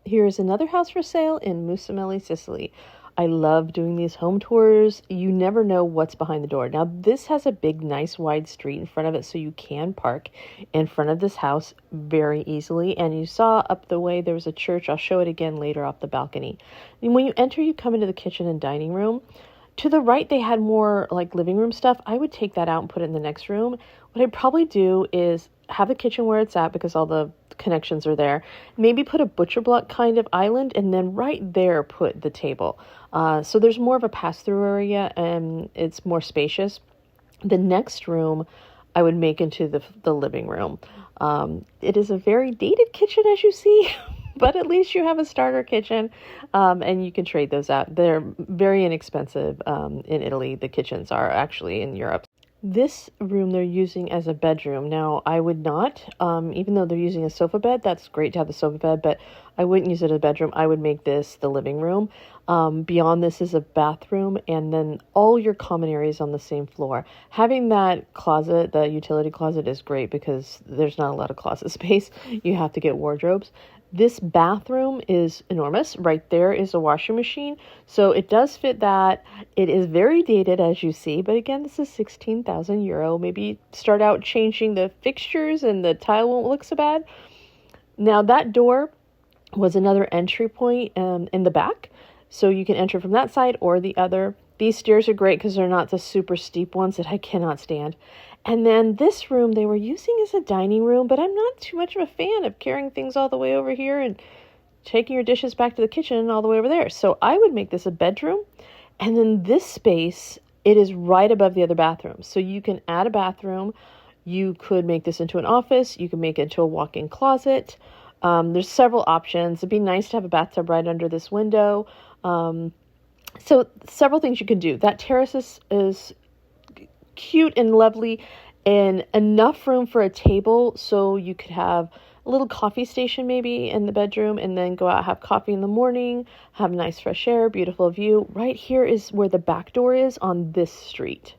Here's another house for sale in Mussomeli, Sicily. I love doing these home tours. You never know what's behind the door. Now, this has a big, nice, wide street in front of it, so you can park in front of this house very easily. And you saw up the way there was a church. I'll show it again later off the balcony. And when you enter, you come into the kitchen and dining room. To the right, they had more like living room stuff. I would take that out and put it in the next room. What I'd probably do is have the kitchen where it's at because all the connections are there. Maybe put a butcher block kind of island and then right there put the table. So there's more of a pass-through area and it's more spacious. The next room I would make into the living room. It is a very dated kitchen, as you see. But at least you have a starter kitchen, and you can trade those out. They're very inexpensive in Italy. The kitchens are actually in Europe. This room they're using as a bedroom. Now, I would not, even though they're using a sofa bed, that's great to have the sofa bed, but I wouldn't use it as a bedroom. I would make this the living room. Beyond this is a bathroom, and then all your common areas on the same floor. Having that closet, the utility closet, is great because there's not a lot of closet space. You have to get wardrobes. This bathroom is enormous. Right there is a washing machine. So it does fit that. It is very dated, as you see. But again, this is 16,000 euro. Maybe start out changing the fixtures and the tile won't look so bad. Now that door was another entry point in the back. So you can enter from that side or the other. These stairs are great because they're not the super steep ones that I cannot stand. And then this room they were using as a dining room, but I'm not too much of a fan of carrying things all the way over here and taking your dishes back to the kitchen all the way over there. So I would make this a bedroom. And then this space, it is right above the other bathroom. So you can add a bathroom. You could make this into an office. You can make it into a walk-in closet. There's several options. It'd be nice to have a bathtub right under this window. So several things you can do. That terrace is cute and lovely and enough room for a table so you could have a little coffee station maybe in the bedroom and then go out, have coffee in the morning, have nice fresh air, beautiful view. Right here is where the back door is on this street.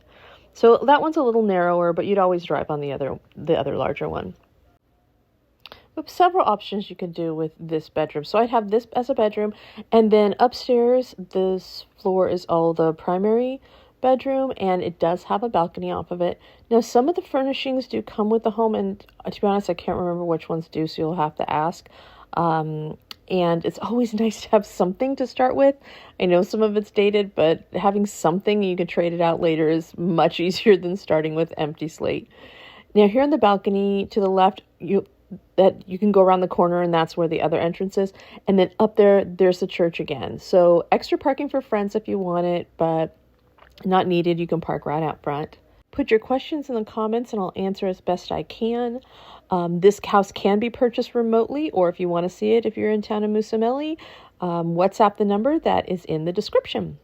So that one's a little narrower, but you'd always drive on the other larger one. But several options you can do with this bedroom. So I'd have this as a bedroom, and then upstairs, this floor is all the primary bedroom, and it does have a balcony off of it. Now, some of the furnishings do come with the home, and to be honest, I can't remember which ones do, so you'll have to ask. And it's always nice to have something to start with. I know some of it's dated, but having something you can trade it out later is much easier than starting with empty slate. Now, here on the balcony to the left, you can go around the corner, and that's where the other entrance is. And then up there, there's the church again. So extra parking for friends if you want it, but not needed. You can park right out front. Put your questions in the comments and I'll answer as best I can. This house can be purchased remotely, or if you want to see it, if you're in town in Mussomeli, WhatsApp the number that is in the description.